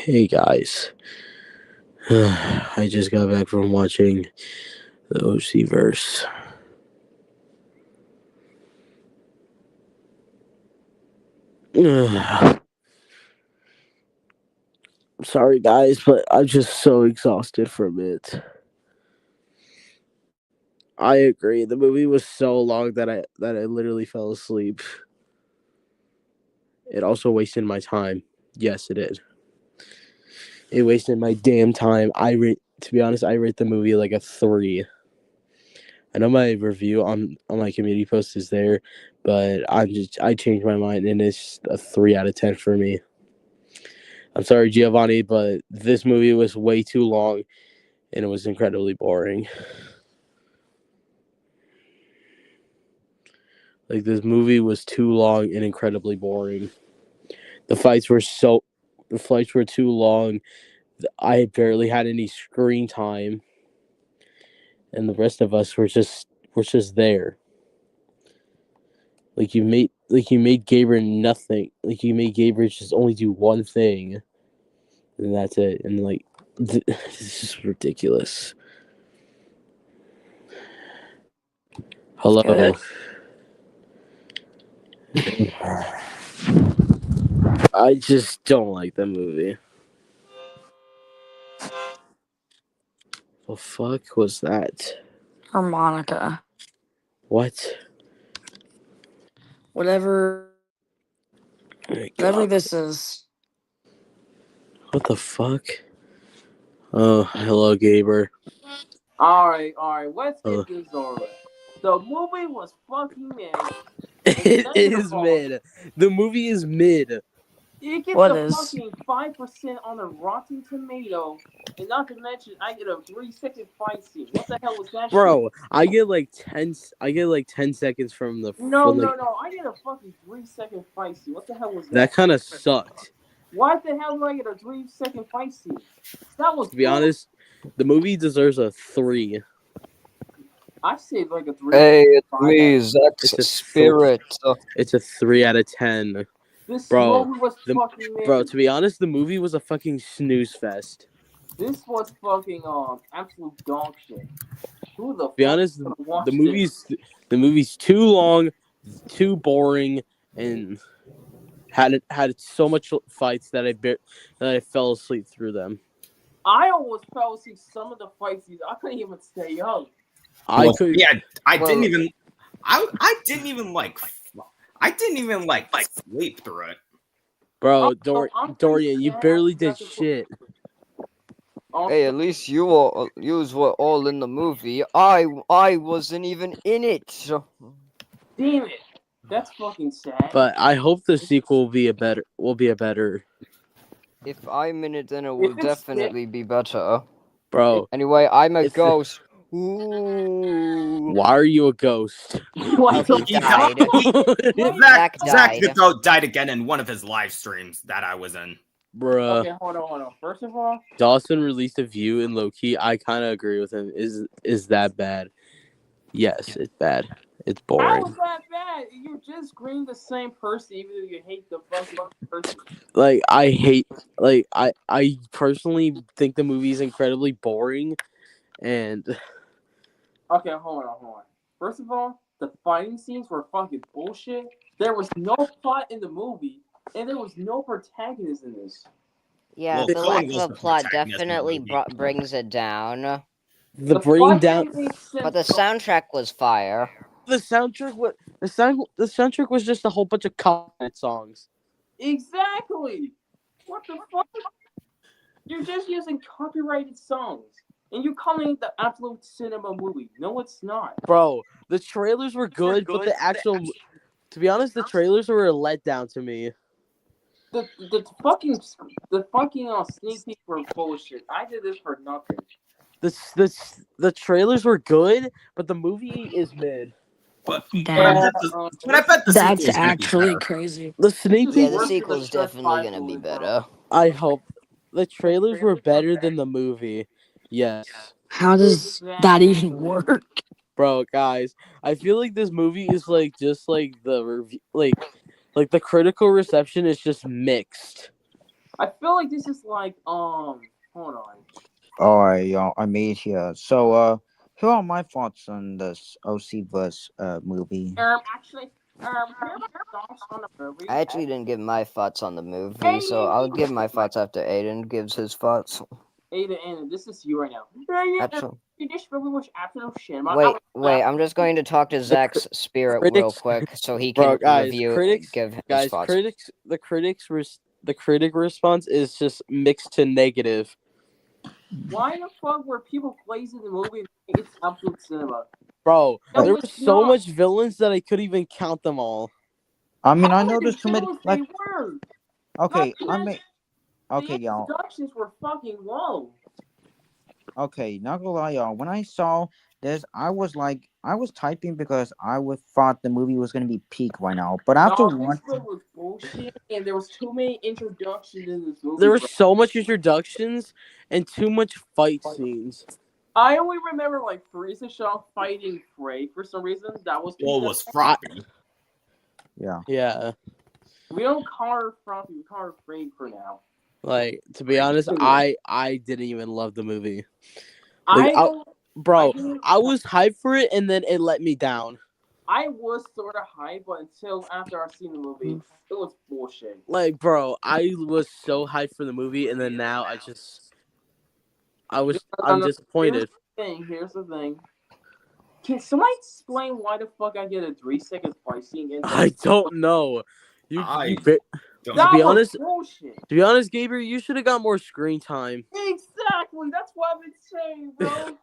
Hey guys, I just got back from watching the OC verse. Sorry guys, but I'm just so exhausted from it. I agree. The movie was so long that I literally fell asleep. It also wasted my time. Yes, it did. It wasted my damn time. To be honest, I rate the movie like a 3. I know my review on my community post is there, but I changed my mind and it's a 3 out of 10 for me. I'm sorry, Giovanni, but this movie was way too long and it was incredibly boring. Like, this movie was too long and incredibly boring. The fights were too long. I barely had any screen time, and the rest of us were just there. Like you made Gabriel nothing. Like you made Gabriel just only do one thing, and that's it. And like, this is ridiculous. Hello. I just don't like the movie. The fuck was that? Harmonica. What? Whatever Oh my whatever God. this is. What the fuck? Oh, hello, Gaber. Alright, let's Uh, get this over with. The movie was fucking mid. it is mid. The movie is mid. It gets What a is? fucking 5% on a Rotten Tomato, and not to mention, I get a 3-second fight scene. What the hell was that Bro, shit? I get like 10 seconds from the No, from the I get a fucking 3-second fight scene. What the hell was that that? kind of sucked. Why the hell do I get a 3-second fight scene? That was To be honest, the movie deserves a 3. I say like a 3. Hey, it's Five. me, Zack's It's a Spirit. It's a 3 out of 10. This Bro, movie was fucking mid. bro, to be honest, the movie was a fucking snooze fest. This was fucking absolute dog shit. Who the To be fuck honest, gonna watch the this? movie's too long, too boring, and had so much fights that I fell asleep through them. I almost fell asleep some of the fight scenes. I couldn't even stay up. I could. Yeah, I Well- didn't even. I didn't even like. I didn't even like sleep through it. Bro, I'm Dorian, you pretty barely sad did that's a- shit. Hey, at least you were all in the movie. I wasn't even in it. Damn it. That's fucking sad. But I hope the sequel will be a better. If I'm in it, then it will it's definitely be better. Bro, Anyway, I'm a If the- ghost. Ooh. why are you a ghost? What the He died. Zach died. died again in one of his live streams that I was in. Bruh. Okay, hold on. First of all, Dawson released a view in low key. I kind of agree with him. Is that bad? Yes, it's bad. It's how boring. is that bad? You're just screaming the same person even though you hate the fucking person. Like I personally think the movie is incredibly boring, and Okay, hold on. First of all, the fighting scenes were fucking bullshit. There was no plot in the movie, and there was no protagonist in this. Yeah, Well, the Cohen lack was of a the plot protagonist in the definitely movie. brings it down. the bring fight down didn't make sense. But the soundtrack was fire. the soundtrack. The soundtrack was just a whole bunch of copyright songs. Exactly. What the fuck? You're just using copyrighted songs, and you're calling it the absolute cinema movie. No, it's not. Bro, the trailers were good, but to be honest, the trailers were a letdown to me. The fucking sneak peek were bullshit. I did this for nothing. The trailers were good, but the movie is mid. But Damn. I bet the That's sequel's gonna be actually better. crazy. The sneak Yeah, peek. the Worse than sequel's the definitely Five gonna be movie, bro. better. I hope the trailers were better than the movie. Yes, How does that even work? bro, guys, I feel like this movie is like just like the review, like the critical reception is just mixed. I feel like this is like hold on. Alright, y'all, I made it here. So, here are my thoughts on this OC verse movie. Actually, here are my thoughts on the movie. I actually didn't give my thoughts on the movie, so I'll give my thoughts after Aiden gives his thoughts. Aiden, this is you right now. Actually, This movie was absolute shit. wait, I'm just going to talk to Zach's spirit real critics- quick so he Bro, can guys, review critics- give his Guys, thoughts. the critic response is just mixed to negative. Why the fuck were people praising the movie? It's absolute cinema. Bro, No, there it's were so not. much villains that I couldn't even count them all. I mean, How I know many there's too many. villains Like, they were? okay, Not to I mean, mention, okay, the y'all. introductions were fucking low. Okay, not gonna lie, y'all. When I saw this, I was typing because thought the movie was gonna be peak right now. But after This one, movie was bullshit, and there was too many introductions in this movie. There were bro. so much introductions and too much fight scenes. I only remember like Frieza Shaw fighting Frey for some reason. That was Well, it was Froppy. yeah. Yeah. We don't call her Froppy, we call her Frey for now. Like, to be honest, I didn't even love the movie. I Like, Bro, didn't- I was hyped for it and then it let me down. I was sort of hyped, but until after I seen the movie, it was bullshit. Like, bro, I was so hyped for the movie and then now I'm disappointed. Here's the thing. Can somebody explain why the fuck I get a 3 seconds fight scene in I don't know. To That be was honest, bullshit. Gabriel, you should have got more screen time. Exactly. That's what I've been saying, bro.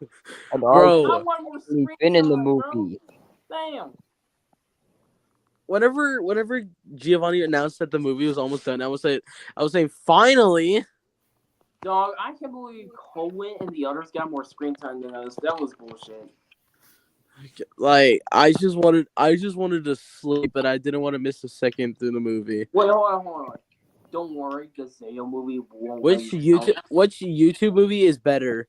And Bro. I want more screen been in the time, bro. movie. Damn. Whenever Giovanni announced that the movie was almost done, I was saying finally. Dog, I can't believe Cohen and the others got more screen time than us. That was bullshit. Like, I just wanted to sleep, but I didn't want to miss a second through the movie. Wait, hold on. Don't worry, the Zayo movie won't. Which YouTube movie is better?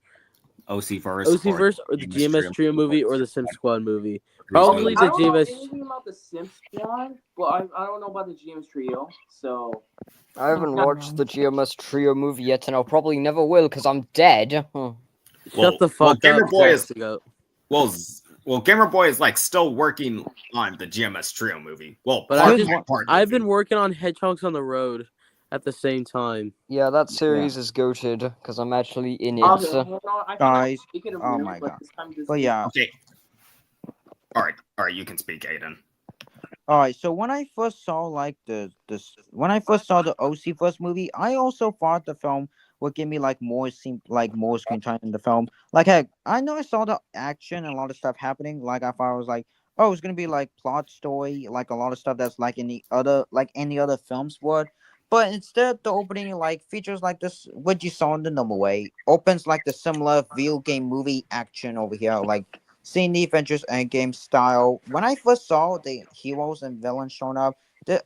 OCverse or the GMS Trio movie or the Sim Squad movie? I Probably the don't know GMS. anything about the Sim Squad, but I don't know about the GMS Trio. So I haven't watched the GMS Trio movie yet, and I'll probably never will because I'm dead. Shut the fuck Gamer up, Boy is Zach. well, Gamer Boy is like still working on the GMS Trio movie. Well, But I've been working on Hedgehogs on the Road at the same time. Yeah, that series is goated because I'm actually in it. okay, hold on. I Guys, cannot oh really, my but God. this time this But yeah. Okay. All right, you can speak, Aiden. All right. So when I first saw the OC first movie, I also thought the film would give me more screen time in the film. Like, heck, I know I saw the action and a lot of stuff happening. Like, I thought it was like, oh, it's gonna be like plot story, like a lot of stuff that's like any other films would. But instead, the opening features like this, what you saw in the normal way, opens like the similar video game movie action over here, like seeing the Avengers Endgame style. When I first saw the heroes and villains showing up,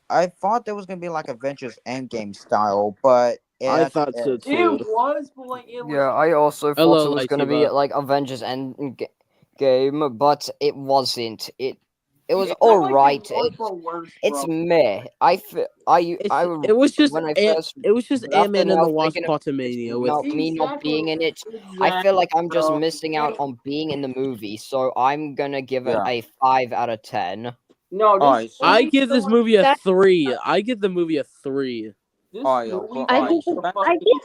I thought there was gonna be like Avengers Endgame style, but I thought so it too. was, but like it was. Yeah, I also thought Hello, it was going to be Lightsaber. like Avengers Endgame, but it wasn't. It was It's alright. Like it was worse, It's bro. meh. It was just when I first Ant-Man after and the now Wasp thinking of Quantumania with me not being in it, I feel like I'm just missing out on being in the movie. So I'm gonna give it a 5 out of 10. No, Alright, so- I give this movie a That- 3. I give the movie a 3. This Alright, yo, movie I alright, was give so the back- fucking-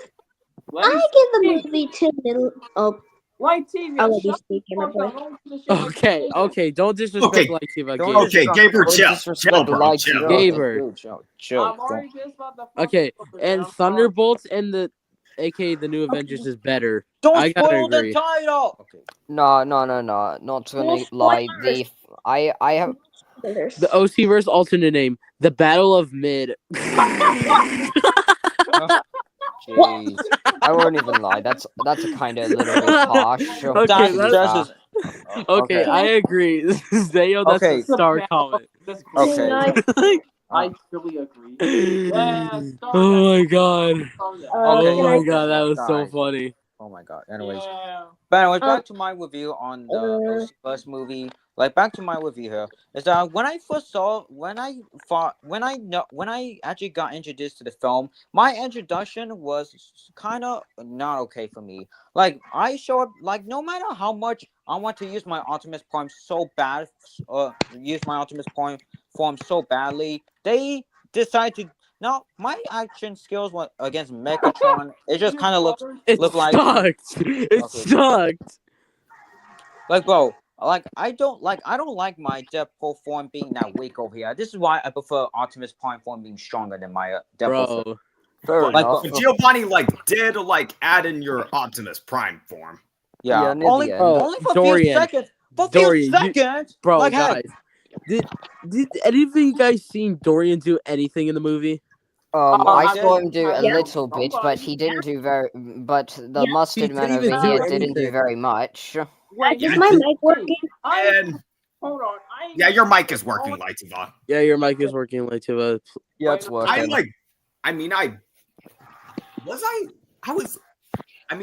Let me I give the speak. movie 2 middle. Oh, Light TV. I'll let you shut speak, the Gamer fuck Boy. up. Don't give a shit like Okay, that. okay, don't disrespect Okay, Lightsaber, don't Gaber. Okay, Gabriel, Don't chill, disrespect bro, Light chill. Year. Gaber. chill. I'm already pissed about the fucking Okay, fucker, and man. Thunderbolts and aka the New Avengers is better. Don't I gotta spoil the agree. title. Okay. No, not gonna No lie. spoilers. I have spoilers. The OCverse alternate name, The Battle of Mid. Jeez. I won't even lie. That's a kind of little bit harsh. Okay, That's that's- just Okay, I agree. Zayo, that's Okay. a star comment. That's Okay. great. I truly agree. Yeah, Oh my god. Okay. Oh my god, that was so Guys. funny. Oh my god. Anyways, Yeah. but anyways, back to my review on the OC first movie. like back to my review here, is that when I first saw, when I actually got introduced to the film, my introduction was kind of not okay for me. Like I show up, like no matter how much I want to use my Optimus Prime so bad, use my Optimus Prime form so badly, they decide to. No, my action skills against Megatron, it just kind of It look like sucked. It Okay. sucked. like bro. I don't like my Deadpool form being that weak over here. This is why I prefer Optimus Prime form being stronger than my Deadpool form. Bro. Fair Like, enough. But Giovanni did add in your Optimus Prime form. Yeah, near only the end. Bro, only for a few Dorian. seconds. For a Dorian, few you- seconds. Bro, like, guys. Did any of you guys seen Dorian do anything in the movie? I I saw did. him do a Yeah. little bit, but he didn't do very. But the Yeah. mustard He man didn't even over do here didn't do anything. very much. Wait, Is Yeah, my wait, mic working? And hold on. yeah, your mic is working, Lightiva. Yeah, your mic is working like to Yeah, it's I working.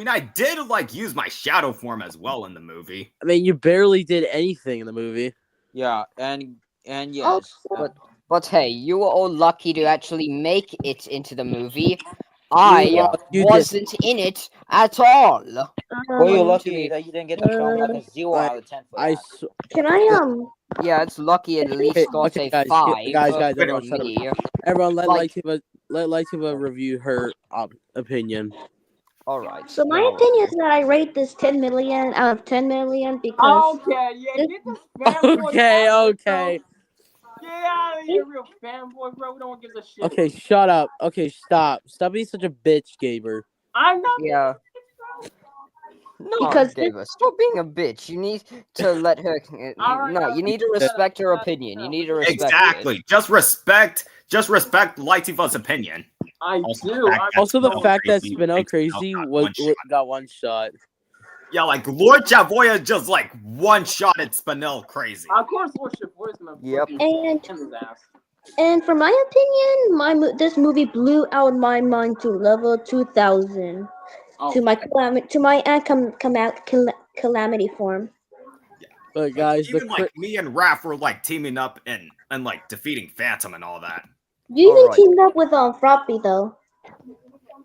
I did use my shadow form as well in the movie. I mean, you barely did anything in the movie. Yeah, and yes. But hey, you were all lucky to actually make it into the movie. I Well, you did. wasn't in it at all. Were you Um, lucky that you didn't get the film? Like a 0 I- out of 10 for I that. s- can I Yeah, it's lucky at least Okay, got okay, a guys, 5 guys, for everyone shut up. me. Everyone, Like- let Lightiva review her opinion. Alright. So my opinion is that I rate this 10 million out of 10 million because Okay, yeah, get this fanboy Okay, out of okay. here, bro. Get out of here, real fanboy, bro. We don't give a shit. Okay, shut up. Okay, stop. Stop being such a bitch, Gaber. I'm not. Yeah. No, Because Gaber, stop being a bitch. You need to let her. Alright, No, you need to respect her opinion. You need to respect Exactly. Just respect Lightiva's opinion. I Also, do. the fact I'm that Also, the Spinel fact that Crazy Spinel takes Crazy out was one shot. got one shot. Yeah, Lord Javoya just one shot at Spinel Crazy. Of course, Worship Boy's gonna Yep. fucking And hand his ass. and for my opinion, this movie blew out my mind to level 2000 Oh, to my calamity form. But guys, the Even me and Raph were teaming up and defeating Phantom and all that. You even Alright. teamed up with Froppy though.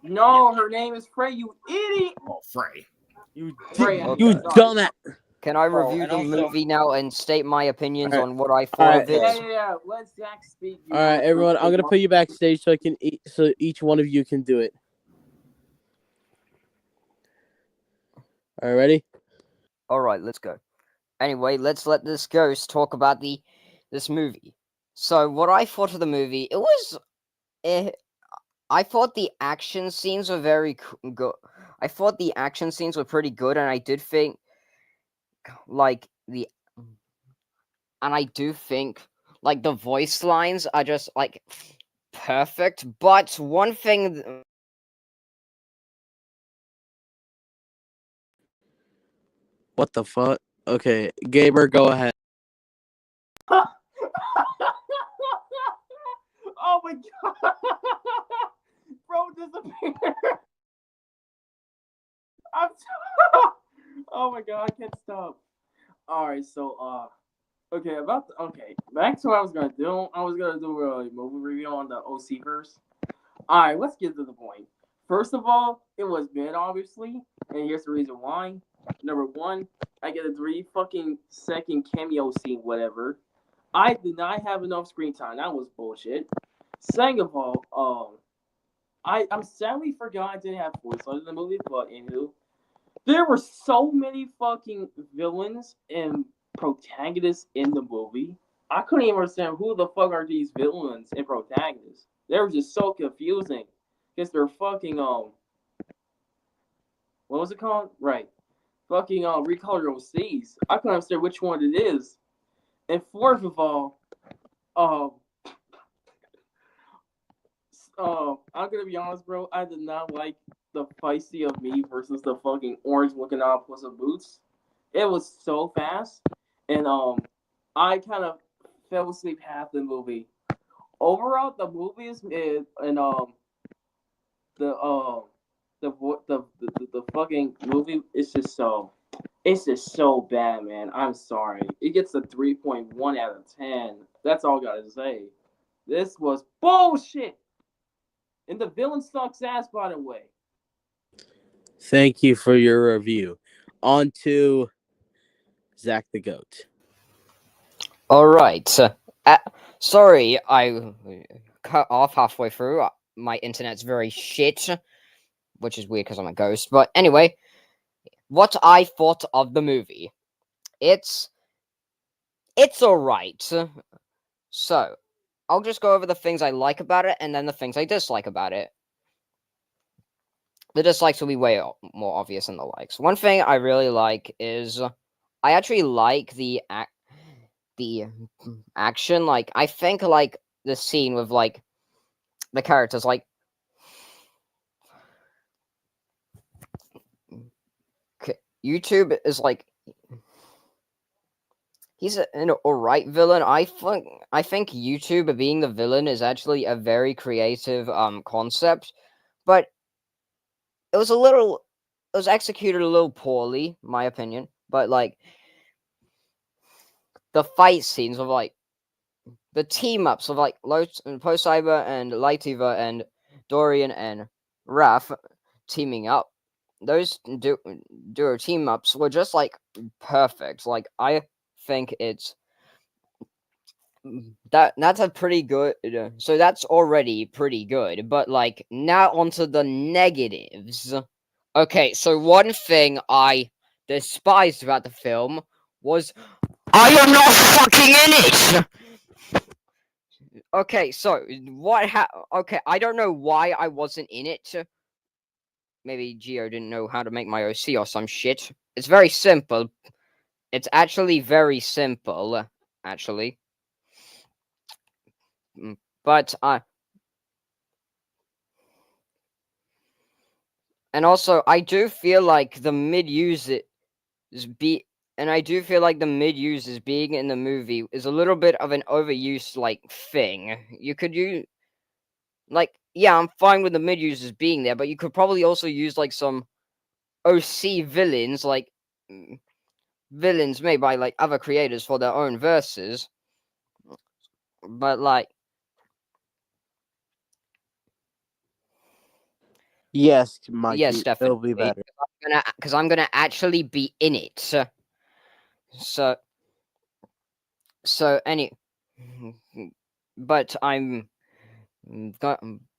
no, her name is Frey. You idiot. Well, Frey. you Frey, Okay. you dumbass. Can I Oh, review and the also- movie now and state my opinions Alright. on what I thought Alright. of it? Yeah. Let Zach speak. All right, everyone. I'm gonna put you backstage so so each one of you can do it. All right, ready? Alright, let's go. Anyway, let's let this ghost talk about this movie. So, what I thought of the movie, it was... I thought the action scenes were very good. I thought the action scenes were pretty good, and I did think, the voice lines are just, perfect. But one thing... What the fuck? Okay, Gaber, go ahead. Oh my god. Bro disappeared. Oh my god, I can't stop. Alright, so okay, back to what I was gonna do. I was gonna do a movie review on the OC verse. Alright, let's get to the point. First of all, it was mid, obviously, and here's the reason why. Number one, I get a 3 fucking second cameo scene, whatever. I did not have enough screen time. That was bullshit. Second of all, I'm sadly forgot I didn't have voice lines in the movie, but anywho, there were so many fucking villains and protagonists in the movie. I couldn't even understand who the fuck are these villains and protagonists. They were just so confusing. Because they're fucking what was it called? Right. Fucking Recolor OCs. I couldn't understand which one it is. And fourth of all, I'm gonna be honest, bro. I did not like the feisty of me versus the fucking orange looking Puss in Boots. It was so fast, and I kind of fell asleep half the movie. Overall, the movie is mid, and the fucking movie is just It's just so bad, man. I'm sorry. It gets a 3.1 out of 10. That's all I gotta say. This was bullshit. And the villain sucks ass, by the way. Thank you for your review. On to Zach the Goat. All right. Sorry, I cut off halfway through. My internet's very shit, which is weird because I'm a ghost. But anyway, what I thought of the movie. It's alright. So, I'll just go over the things I like about it and then the things I dislike about it. The dislikes will be way more obvious than the likes. One thing I really like is I actually like the action. Like, I think like the scene with like the characters, like YouTube is like he's an alright villain. I think YouTube being the villain is actually a very creative concept, but it was executed a little poorly, my opinion. But like the fight scenes of like the team ups of like Post Cyber and Lightiva and Dorian and Raph teaming up. Those duo team ups were just like perfect. Like I think it's that's a pretty good. So that's already pretty good. But like now onto the negatives. Okay, so one thing I despised about the film was I am not fucking in it. Okay, so okay, I don't know why I wasn't in it. Maybe Geo didn't know how to make my OC or some shit. It's very simple. It's actually very simple, actually. But and also I do feel like the mid users being in the movie is a little bit of an overuse like thing. You could use like yeah, I'm fine with the mid users being there, but you could probably also use like some OC villains, like villains made by like other creators for their own verses. But like Yes, Mikey, yes, it'll be definitely. better. Because I'm gonna actually be in it. So any, but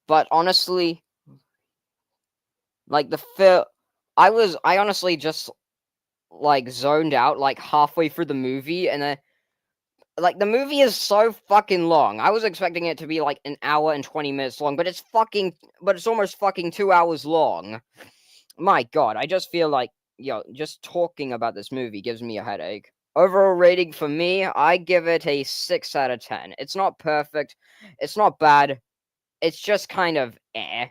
but honestly, like the film, I honestly just like zoned out like halfway through the movie, and then like the movie is so fucking long. I was expecting it to be like an hour and 20 minutes long, but it's almost fucking 2 hours long. My God, I just feel like just talking about this movie gives me a headache. Overall rating for me, I give it a 6 out of 10. It's not perfect. It's not bad. It's just kind of eh.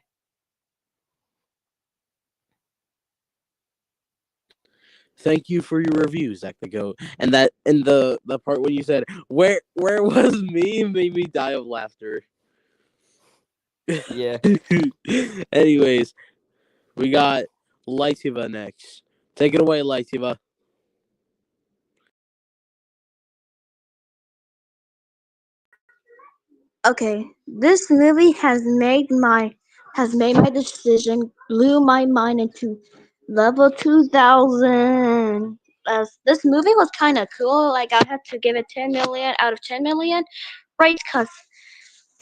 Thank you for your review, Zach the Goat. And the part when you said where was me made me die of laughter. Yeah. Anyways, we got Lightiva next. Take it away, Lightiva. Okay, this movie has made my decision, blew my mind into level 2000. As this movie was kind of cool, like I had to give it 10 million out of 10 million, right? Cause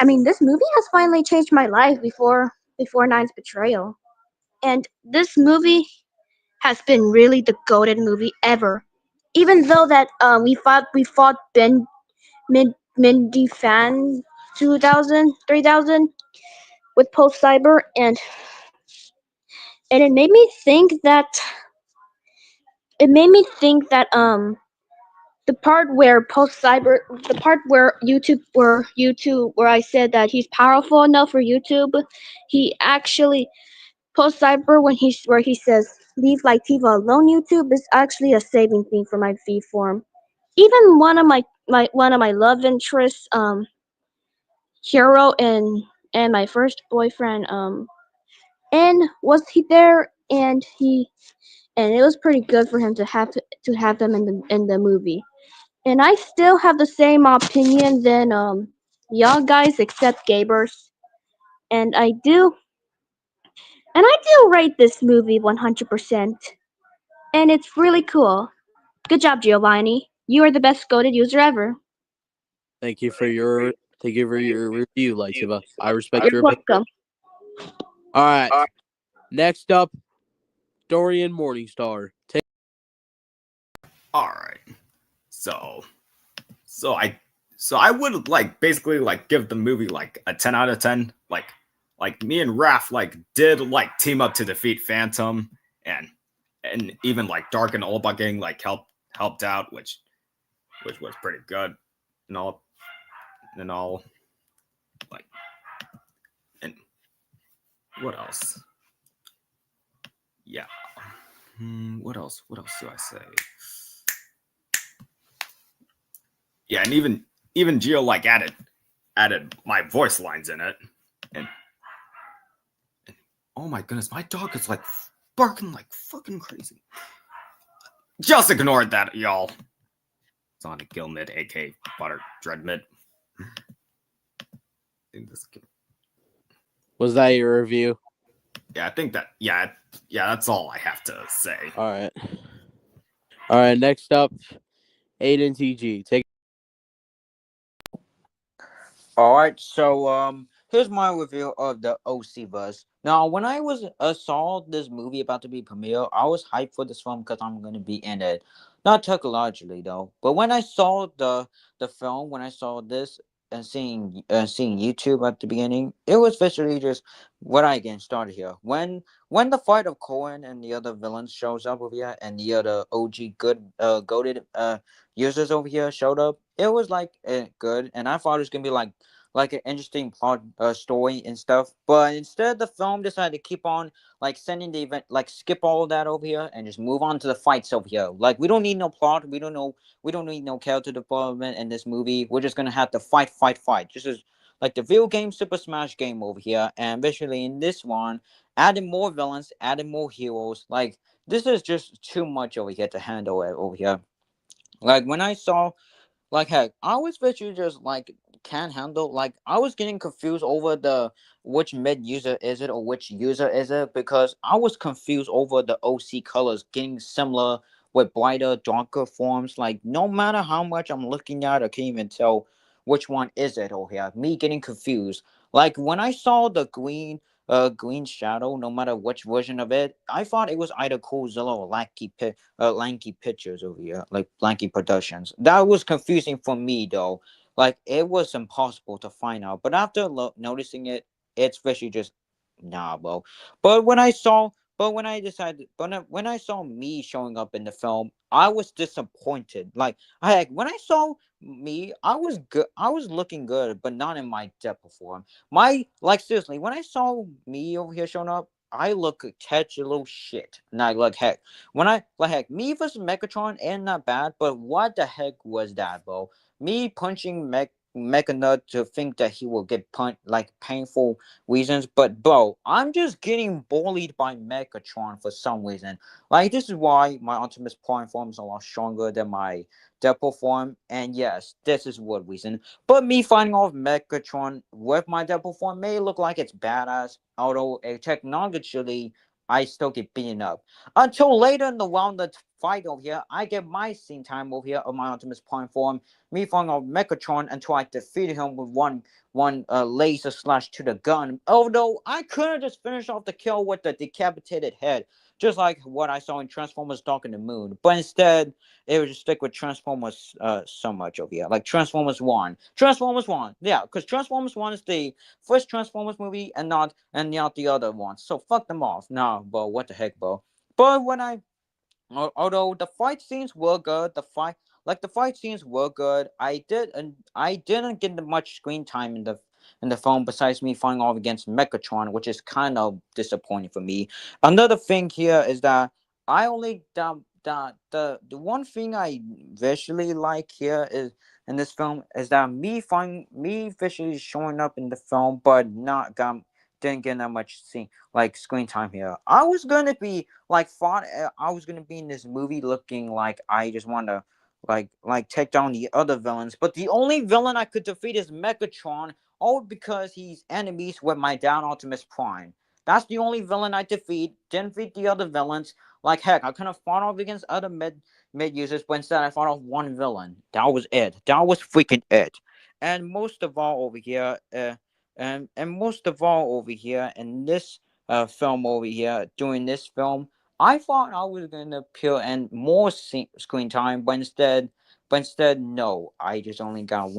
I mean, this movie has finally changed my life before Nine's betrayal, and this movie has been really the golden movie ever. Even though that we fought Mindy Fan 2000 3000 with Post Cyber, and it made me think that the part where Post Cyber the part where I said that he's powerful enough for YouTube, he actually Post Cyber where he says leave Lightiva alone, YouTube is actually a saving thing for my feed form. Even one of my love interests, Hero and my first boyfriend, and was he there and it was pretty good for him to have him in the movie. And I still have the same opinion than y'all guys except Gabers. And I do rate this movie 100%. And it's really cool. Good job, Giovanni. You are the best goated user ever. Thank you for your review, Lightiva. I respect You're your opinion. welcome. All right. Next up, Dorian Morningstar. All right. So I would like basically like give the movie like a 10 out of 10. Like me and Raph like did like team up to defeat Phantom and even like Dark and Olba gang like helped out, which was pretty good and all like. And what else? Yeah. What else do I say? Yeah, and even Gio like added my voice lines in it, and oh my goodness, my dog is like barking like fucking crazy. Just ignored that, y'all. Sonic Gilmid, aka Butter Dreadmid. Was that your review? Yeah, I think that. Yeah, that's all I have to say. All right. Next up, Aiden TG. Take. All right, so here's my review of the OC verse. Now, when I was saw this movie about to be premiere, I was hyped for this film because I'm gonna be in it. Not technologically though, but when I saw the film, when I saw this and seeing YouTube at the beginning, it was visually just what I again started here. When the fight of Cohen and the other villains shows up over here, and the other OG goated users over here showed up, it was like good, and I thought it was gonna be like an interesting plot story and stuff. But instead, the film decided to keep on like sending the event, like skip all that over here and just move on to the fights over here. Like we don't need no plot, we don't need no character development in this movie. We're just gonna have to fight. This is like the video game Super Smash game over here, and visually in this one, adding more villains, adding more heroes. Like this is just too much over here to handle it over here. Like when I saw like heck, I was literally just like can't handle like I was getting confused over the which mid user is it or which user is it because I was confused over the OC colors getting similar with brighter, darker forms. Like no matter how much I'm looking at, I can't even tell which one is it over here. Me getting confused. Like when I saw the green shadow, no matter which version of it, I thought it was either Coolzilla or Lanky Pictures over here, like Lanky Productions. That was confusing for me though. Like it was impossible to find out. But after noticing it, it's basically just nah, bro. But when I decided, when I saw me showing up in the film, I was disappointed. Like when I saw me, I was good. I was looking good, but not in my depth form. My like seriously, when I saw me over here showing up, I look catch a little shit. And I like heck. When I like heck, me versus Megatron ain't not bad, but what the heck was that, bro? Me punching Mechanut to think that he will get punched like painful reasons, but bro, I'm just getting bullied by Megatron for some reason. Like this is why my Optimus Prime form is a lot stronger than my Deadpool form, and yes, this is what reason. But me fighting off Megatron with my Deadpool form may look like it's badass, although technologically I still get beaten up. Until later in the round, the fight over here, I get my scene time over here of my Optimus Prime form. Me fighting off Megatron until I defeated him with one laser slash to the gun. Although I could have just finished off the kill with the decapitated head, just like what I saw in Transformers Dark in the Moon. But instead, it would just stick with Transformers so much over here. Like Transformers 1. Yeah, because Transformers 1 is the first Transformers movie and not the other ones. So fuck them off. Nah, bro, what the heck, bro. But although the fight scenes were good, the fight scenes were good. I didn't get much screen time in the film besides me fighting off against Megatron, which is kind of disappointing for me. Another thing here is that I only the one thing I visually like here is in this film is that me visually showing up in the film, but not didn't get that much screen time here. I was gonna be like thought I was gonna be in this movie looking like I just want to take down the other villains, but the only villain I could defeat is Megatron, all because he's enemies with my dad Optimus Prime. That's the only villain I defeat. Didn't defeat the other villains. Like heck, I could have fought off against other mid users, but instead I fought off one villain. That was it. That was freaking it. And most of all over here, most of all over here in this film over here, doing this film, I thought I was gonna appear and more screen time, but instead, no. I just only got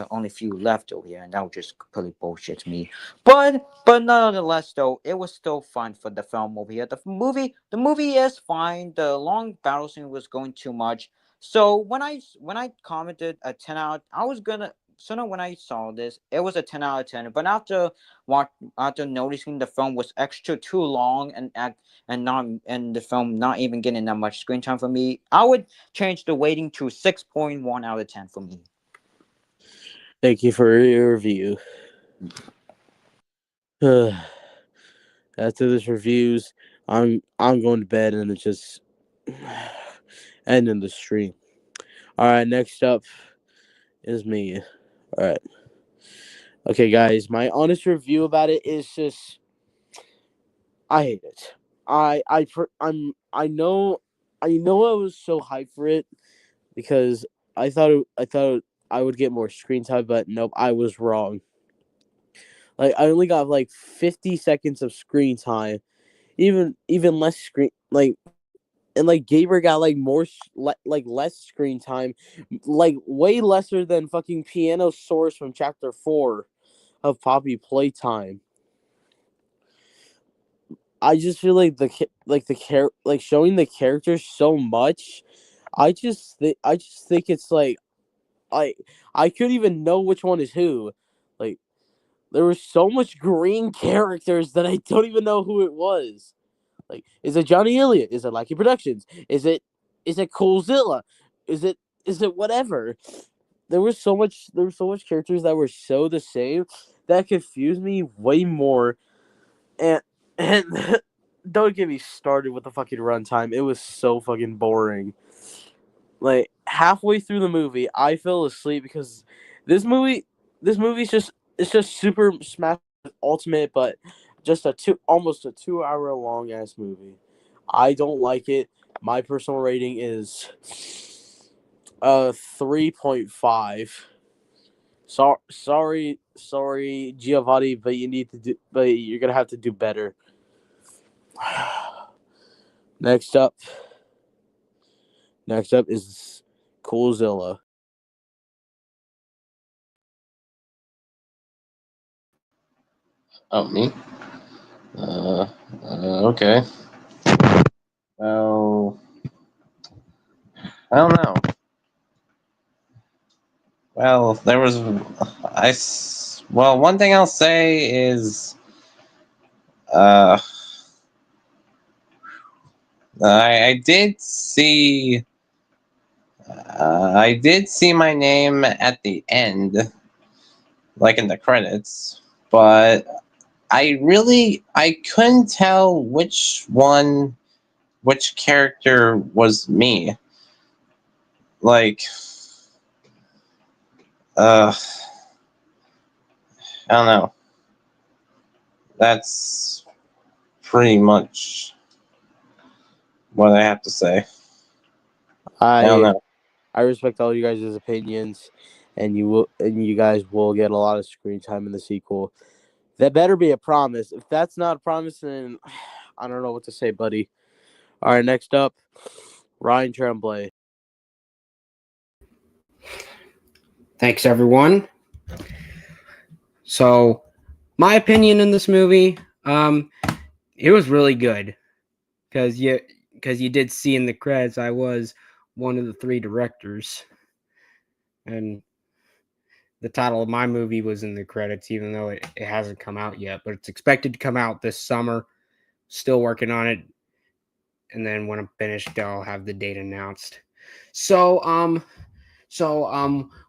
only few left over here, and that was just completely bullshit to me. But nonetheless, though, it was still fun for the film over here. The movie is fine. The long battle scene was going too much. So when I commented a 10 out, I was gonna. So now when I saw this, it was a 10 out of 10. But after noticing the film was extra too long and the film not even getting that much screen time for me, I would change the weighting to 6.1 out of 10 for me. Thank you for your review. After this reviews, I'm going to bed and it's just ending the stream. All right, next up is me. All right. Okay, guys, my honest review about it is just I hate it. I know I was so hyped for it because I thought I would get more screen time, but nope, I was wrong. Like I only got like 50 seconds of screen time, even less screen and like Gaber got like less screen time, like way lesser than fucking Piano Source from Chapter 4 of Poppy Playtime. I just feel like showing the characters so much. I just think it's like I couldn't even know which one is who. Like there was so much green characters that I don't even know who it was. Like, is it Johnny Elliott? Is it Lackey Productions? Is it Coolzilla? Is it whatever? There was so much characters that were so the same that confused me way more. And don't get me started with the fucking runtime. It was so fucking boring. Like halfway through the movie, I fell asleep because this movie's just Super Smash Ultimate, but just almost a 2 hour long ass movie. I don't like it. My personal rating is 3.5. Sorry, Giovanni, but you're gonna have to do better. Next up is Coolzilla. Oh, me? Okay. Well, I don't know. Well, there was, well, one thing I'll say is, I did see my name at the end, like in the credits, but I couldn't tell which character was me. Like, I don't know. That's pretty much what I have to say. I don't know. I respect all you guys' opinions, and you guys will get a lot of screen time in the sequel. That better be a promise. If that's not a promise, then I don't know what to say, buddy. All right, next up, Ryan Tremblay. Thanks, everyone. So, my opinion in this movie, it was really good because you did see in the credits I was one of the 3 directors, and the title of my movie was in the credits, even though it hasn't come out yet, but it's expected to come out this summer. Still working on it, and then when I'm finished, I'll have the date announced. So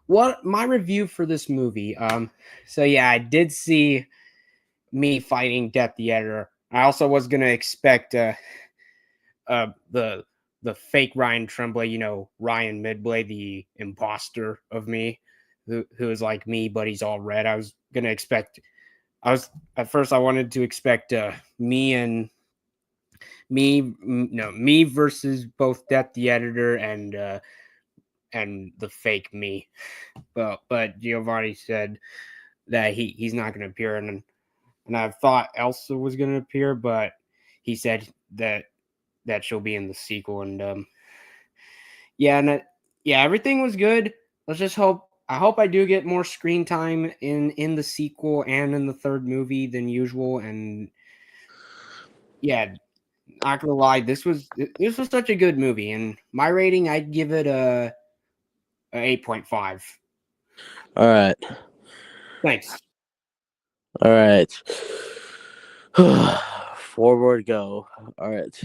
what my review for this movie? So yeah, I did see me fighting Death the Editor. I also was gonna expect the fake Ryan Tremblay, Ryan Midblade, the imposter of me, who is like me, but he's all red. I was gonna expect. At first I wanted to expect me versus both Death the Editor and the fake me, but Giovanni said that he's not going to appear, and I thought Elsa was going to appear, but he said that she'll be in the sequel, and everything was good. Let's just hope. I hope I do get more screen time in the sequel and in the third movie than usual, and not gonna lie, this was such a good movie, and my rating, I'd give it a 8.5. All right. Thanks. All right. 4 more to go. All right.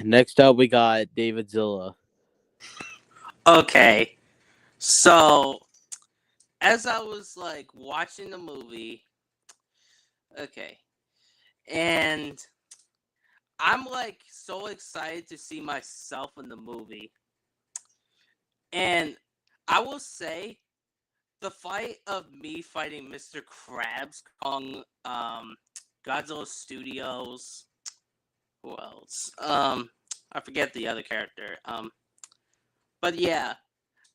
Next up, we got David Zilla. Okay. So, as I was like watching the movie, okay, and I'm like so excited to see myself in the movie. And I will say the fight of me fighting Mr. Krabs, Kong, Godzilla Studios, who else? I forget the other character. But yeah,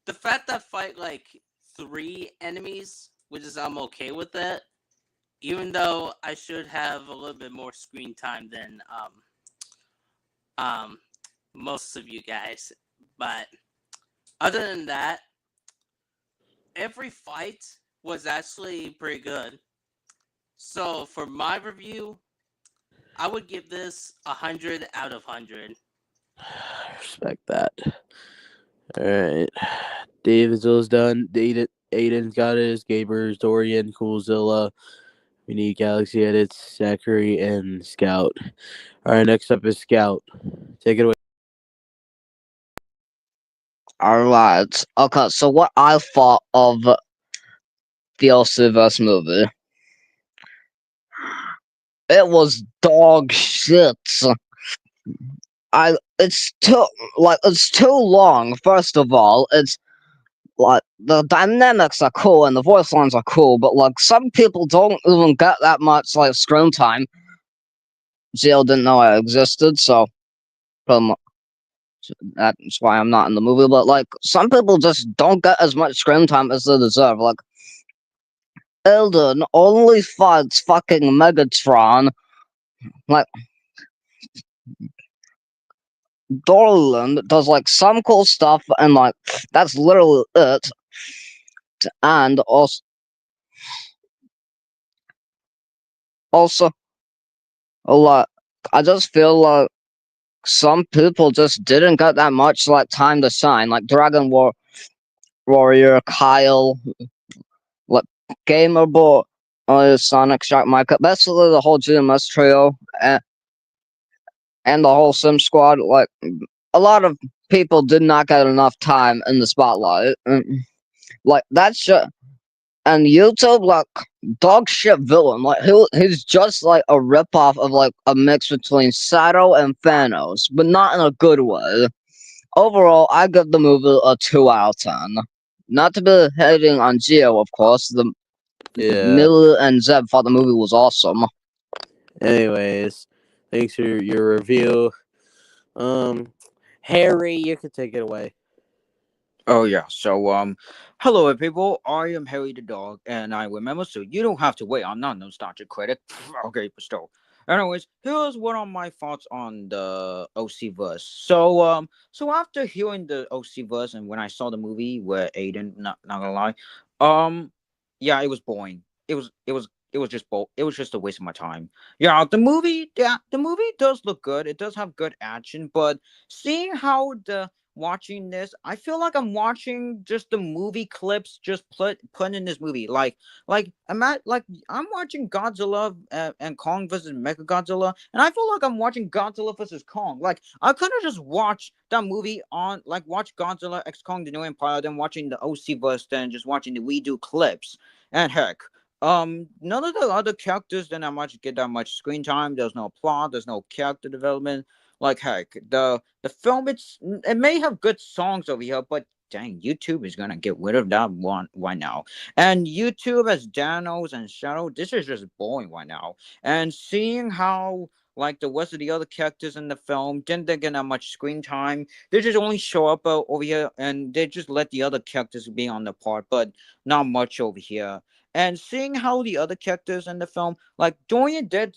the fact that I fight like 3 enemies, which is I'm okay with that, even though I should have a little bit more screen time than most of you guys. But other than that, every fight was actually pretty good. So for my review, I would give this 100 out of 100. I respect that. All right. David Zilla's done. Aiden's got his. Gabers, Dorian, Coolzilla. We need Galaxy Edits, Zachary, and Scout. All right, next up is Scout. Take it away. Alright. Okay, so what I thought of the Elseverse movie. It was dog shit. It's too long, first of all. It's like the dynamics are cool and the voice lines are cool, but like some people don't even get that much like screen time. Jill didn't know I existed, so that's why I'm not in the movie. But like some people just don't get as much screen time as they deserve. Like Elden only fights fucking Megatron. Like Dorland does like some cool stuff, and like that's literally it. And also a lot. I just feel like some people just didn't get that much like time to shine. Like Warrior, Kyle, like Gamer Boy, Sonic, Shark, Micah, basically the whole GMS trio, and the whole Sim Squad. Like a lot of people did not get enough time in the spotlight. Like that's just. And YouTube, like, dog shit villain. Like, he's just like a ripoff of like a mix between Sato and Thanos, but not in a good way. Overall, I give the movie a 2 out of 10. Not to be hating on Geo, of course. Millie and Zeb thought the movie was awesome. Anyways, thanks for your review. Harry, you can take it away. Oh yeah, so hello people, I am Harry the dog, and I remember, so you don't have to wait, I'm not a nostalgic critic. Okay, but still. Anyways, here's one of my thoughts on the OC verse. So after hearing the OC verse and when I saw the movie where Aiden, not gonna lie, yeah, it was boring. It was just a waste of my time. Yeah, the movie does look good. It does have good action, but seeing how watching this, I feel like I'm watching just the movie clips just put in this movie. I'm watching Godzilla and Kong versus Mechagodzilla, and I feel like I'm watching Godzilla versus Kong. Like I could have just watched that movie on watch Godzilla X Kong: The New Empire, then watching the OC verse, then just watching the redo clips. And heck, none of the other characters did not much get that much screen time. There's no plot. There's no character development. Like heck, the film it may have good songs over here, but dang, YouTube is gonna get rid of that one right now. And YouTube as Danos and Shadow, this is just boring right now. And seeing how like the rest of the other characters in the film didn't get that much screen time. They just only show up over here, and they just let the other characters be on the part, but not much over here. And seeing how the other characters in the film, like Dorian did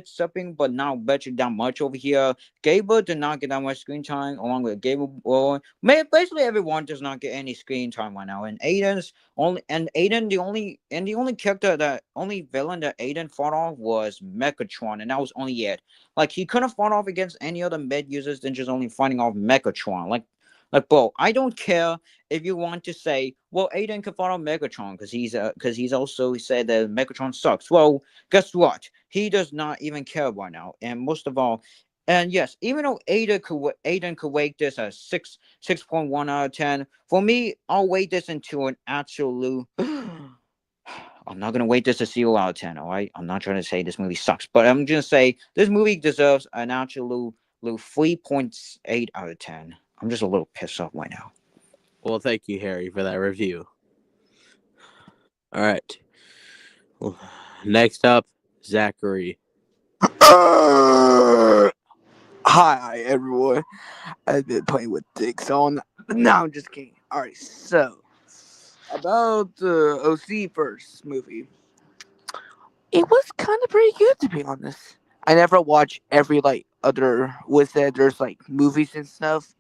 something, but not betting that much over here. Gable did not get that much screen time, along with Gable. Basically, everyone does not get any screen time right now. And Aiden, the only character that only villain that Aiden fought off was Megatron, and that was only it. Like he couldn't fight off against any other med users than just only fighting off Megatron. Like, bro, I don't care if you want to say, well, Aiden can follow Megatron because he's also said that Megatron sucks. Well, guess what? He does not even care right now. And most of all, and yes, even though Aiden could weight this as 6.1 out of 10, for me, I'll weight this into an absolute. I'm not gonna weight this a 0 out of 10. All right, I'm not trying to say this movie sucks, but I'm gonna say this movie deserves an absolute 3.8 out of 10. I'm just a little pissed off right now. Well, thank you, Harry, for that review. All right. Well, next up, Zachary. Hi, everyone. I've been playing with dicks on. No, I'm just kidding. All right, so about the OC first movie, it was kind of pretty good, to be honest. I never watched every other there's movies and stuff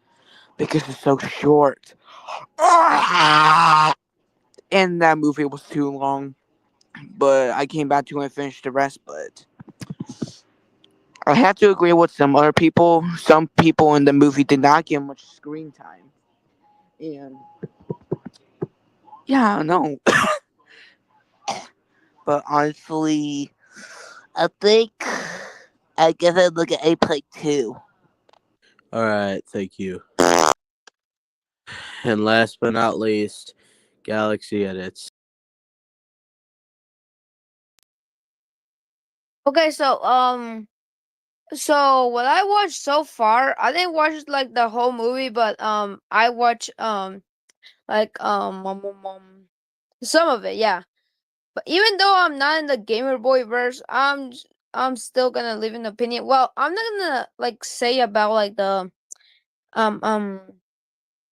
because it's so short. And that movie was too long, but I came back to it and finished the rest. But I have to agree with some other people. Some people in the movie did not get much screen time, and yeah, I don't know. But honestly, I guess I'd look at 8.2. All right, thank you. And last but not least, Galaxy Edits. Okay, so what I watched so far, I didn't watch the whole movie, but I watched some of it, yeah. But even though I'm not in the Gamer Boy verse, I'm still gonna leave an opinion. Well, I'm not gonna say about the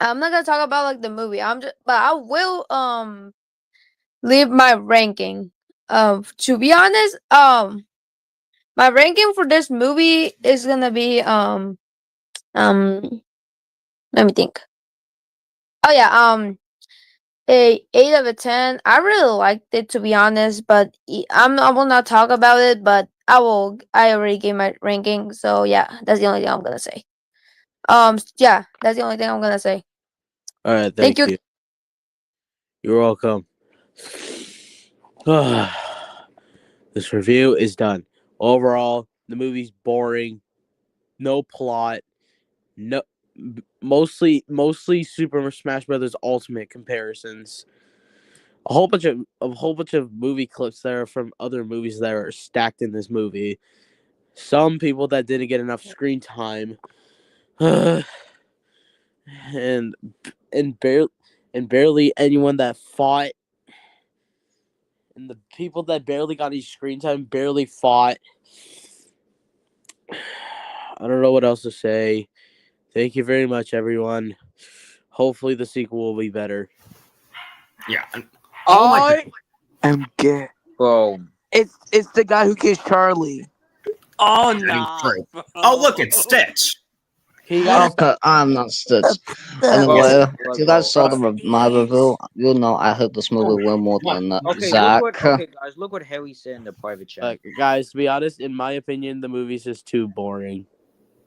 I'm not gonna talk about the movie. But I will leave my ranking. To be honest, my ranking for this movie is gonna be let me think. Oh yeah, a 8 out of 10. I really liked it, to be honest, but I will not talk about it, but I already gave my ranking, so yeah, that's the only thing I'm gonna say. Yeah, that's the only thing I'm gonna say. All right, thank you. You're welcome. This review is done. Overall, the movie's boring. No plot. No, mostly Super Smash Brothers Ultimate comparisons. A whole bunch of movie clips that are from other movies that are stacked in this movie. Some people that didn't get enough screen time. And barely anyone that fought, and the people that barely got any screen time barely fought. I don't know what else to say. Thank you very much, everyone. Hopefully the sequel will be better. Yeah. I am gay. Bro, it's the guy who kissed Charlie. Oh no! Oh look, it's Stitch. Okay, I'm not Stitch. Anyway, if you guys saw my review, you'll know I hate this movie way more than Zach. Okay, guys, look what Harry said in the private chat. Guys, to be honest, in my opinion, the movie's just too boring.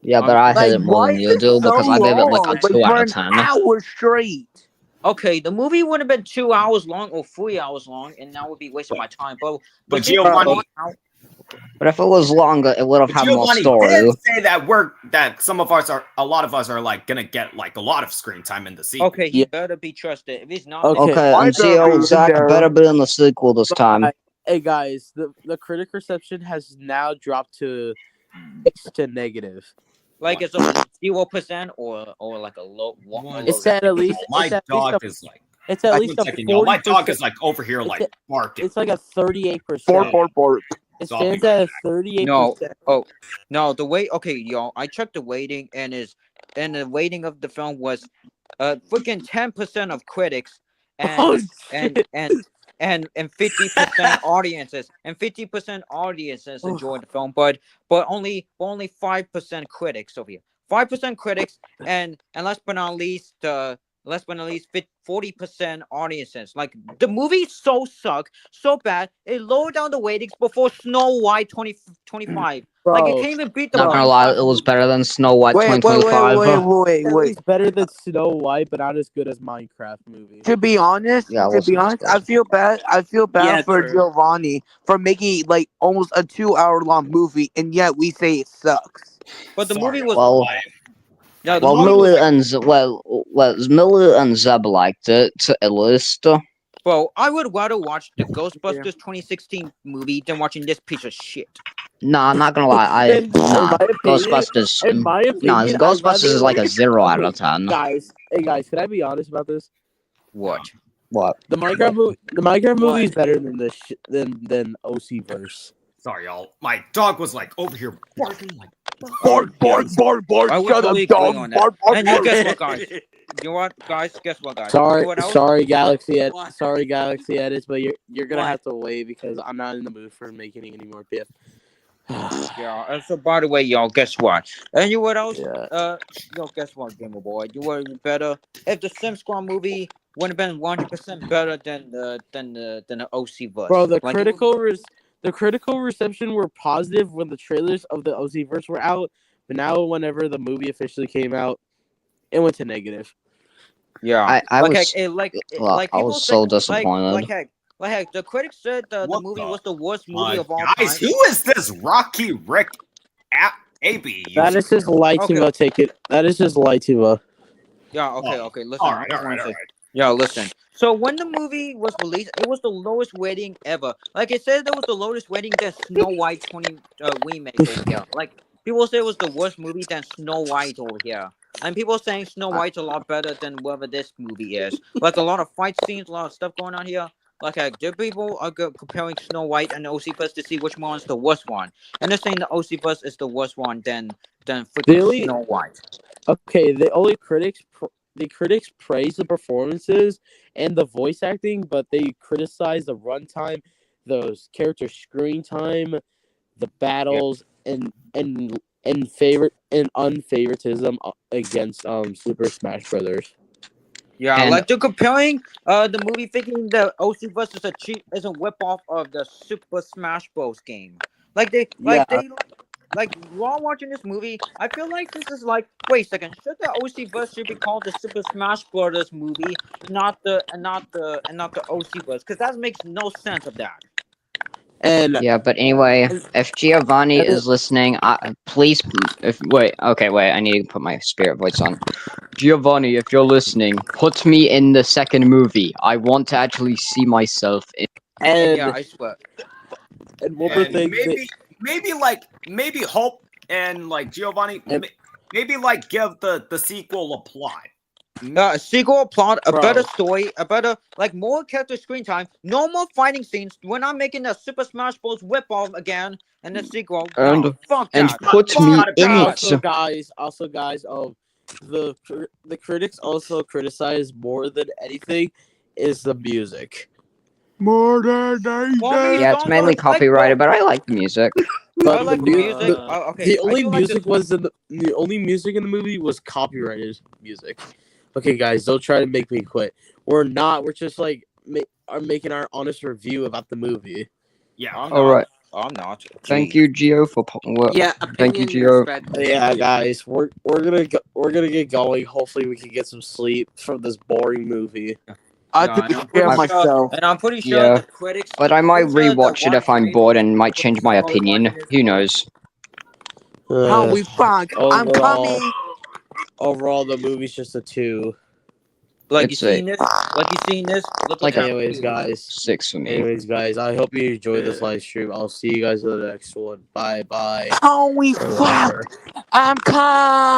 Yeah, but I hate it more than you do because I gave it a 2 out of 10. Hour straight. Okay, the movie would have been 2 hours long or 3 hours long, and that would be wasting my time. But Giovanni, but if it was longer, it would have had more story. Did say that a lot of us are gonna get a lot of screen time in the sequel. Okay, he better be trusted. If he's not, okay, and Zach better be in the sequel this time. Hey guys, the critic reception has now dropped to 6 to negative. Like it's a 0% or like a low. It's at least. My It's at dog least is like. it's at One least a second, y'all. My dog 40%. is like over here, like barking. It's like a 38%. Bark. It stands at a 38%. No, no. The wait. Okay, y'all. I checked the weighting, and the weighting of the film was, freaking 10% of critics, Oh, and 50% audiences, and 50% audiences enjoyed the film, but only 5% critics over here. 5% critics, and last but not least, 40% audiences. Like the movie so bad, it lowered down the ratings before Snow White 2025. Like it Bro, can't even beat the Not gonna lie, it was better than Snow White Wait. 2025. at least better than Snow White, but not as good as Minecraft movie. To be honest, Yeah, it wasn't as good. I feel bad. Yeah, For true. Giovanni for making like almost a 2 hour long movie, and yet we say it sucks. But the Sorry, movie was Well, yeah, the well, movie was Miller and Zeb liked it, at least. bro. I would rather watch the Ghostbusters 2016 movie than watching this piece of shit. Nah, I'm not gonna lie. In my opinion- Ghostbusters. In my Nah, opinion, Ghostbusters is like a 0 out of 10. Guys, hey guys, can I be honest about this? What? What? The Minecraft movie is better than than OC verse. Sorry, y'all. My dog was like over here barking like. Bark. I would Shut totally up, agree dog. on that. Bark. And you guess what, guys? You know what, guys? Guess what, guys? Sorry, You know what else? sorry, Galaxy What? sorry, Galaxy Edits, but you're gonna What? have to wait because I'm not in the mood for making any more PF. Yeah. And so, by the way, y'all, guess what? And you know what else? Yeah. Guess what, Gamer Boy? You were better if the Sim Squad movie would have been 100% better than the OC verse. Bro, the Like, critical reception were positive when the trailers of the OC verse were out, but now whenever the movie officially came out, it went to negative. Yeah, I like was I people was so say, disappointed. like heck, the critics said the What movie the was the worst movie of all guys, time. who is this Rocky Rick AB? That is just Lightiva ticket. That is just Lightiva. Yeah, okay, Oh, listen. all I right, just all wanna right, all say- right. Yeah, listen. So when the movie was released, it was the lowest rating ever. Like it said, there was the lowest rating than Snow White 20 remake over here. Like people say it was the worst movie than Snow White over here, and people saying Snow White's a lot better than whatever this movie is. Like a lot of fight scenes, a lot of stuff going on here. Like the people are comparing Snow White and OC Bus to see which one's the worst one, and they're saying the OC Bus is the worst one than freaking Really? Snow White. Okay, the critics praise the performances and the voice acting, but they criticize the runtime, those character screen time, the battles, and unfavoritism against Super Smash Brothers. Yeah, And- like they're comparing the movie, thinking the OC Bus is a whip off of the Super Smash Bros. Game. Like while watching this movie, I feel like this is like, wait a second, should the OC Bus should be called the Super Smash Brothers movie, not the OC Bus, because that makes no sense of that. And Yeah, but anyway, if Giovanni is listening, please. Wait, I need to put my spirit voice on. Giovanni, if you're listening, put me in the second movie. I want to actually see myself in. Yeah, I swear. And one more thing, maybe Hope and like Giovanni, maybe like give the sequel a plot. A sequel plot, a Bro. better story, a better, like, more character screen time, no more fighting scenes. We're not making the Super Smash Bros. Whip off again in the sequel. No, fuck And that. put Fuck me that. in it. also guys, the critics also criticize more than anything is the music. More than anything. Yeah, it's mainly copyrighted, but I like the music. But I like the music. Okay, the I only do like music the only music in the movie was copyrighted music. Okay, guys, don't try to make me quit. We're not. We're just like are making our honest review about the movie. Yeah. All right. I'm not. Thank you, Gio, for Yeah, thank you, opinion Gio. respect. Yeah, guys, we're gonna get going. Hopefully, we can get some sleep from this boring movie. I Yeah, took and a I'm scare pretty myself. And I'm pretty sure Yeah. the critics. But I might I'm pretty sure the rewatch it if I'm one bored trailer and might change my was opinion. watching this Who knows? Holy fuck! I'm overall- coming. Overall, the movie's just a 2. Like It's you a seen this? Like you seen this? Look like what a time it Anyways, is. guys. 6 for me. Anyways, guys. I hope you enjoyed this Yeah. live stream. I'll see you guys in the next one. Bye bye. Holy Or fuck! whatever. I'm calm.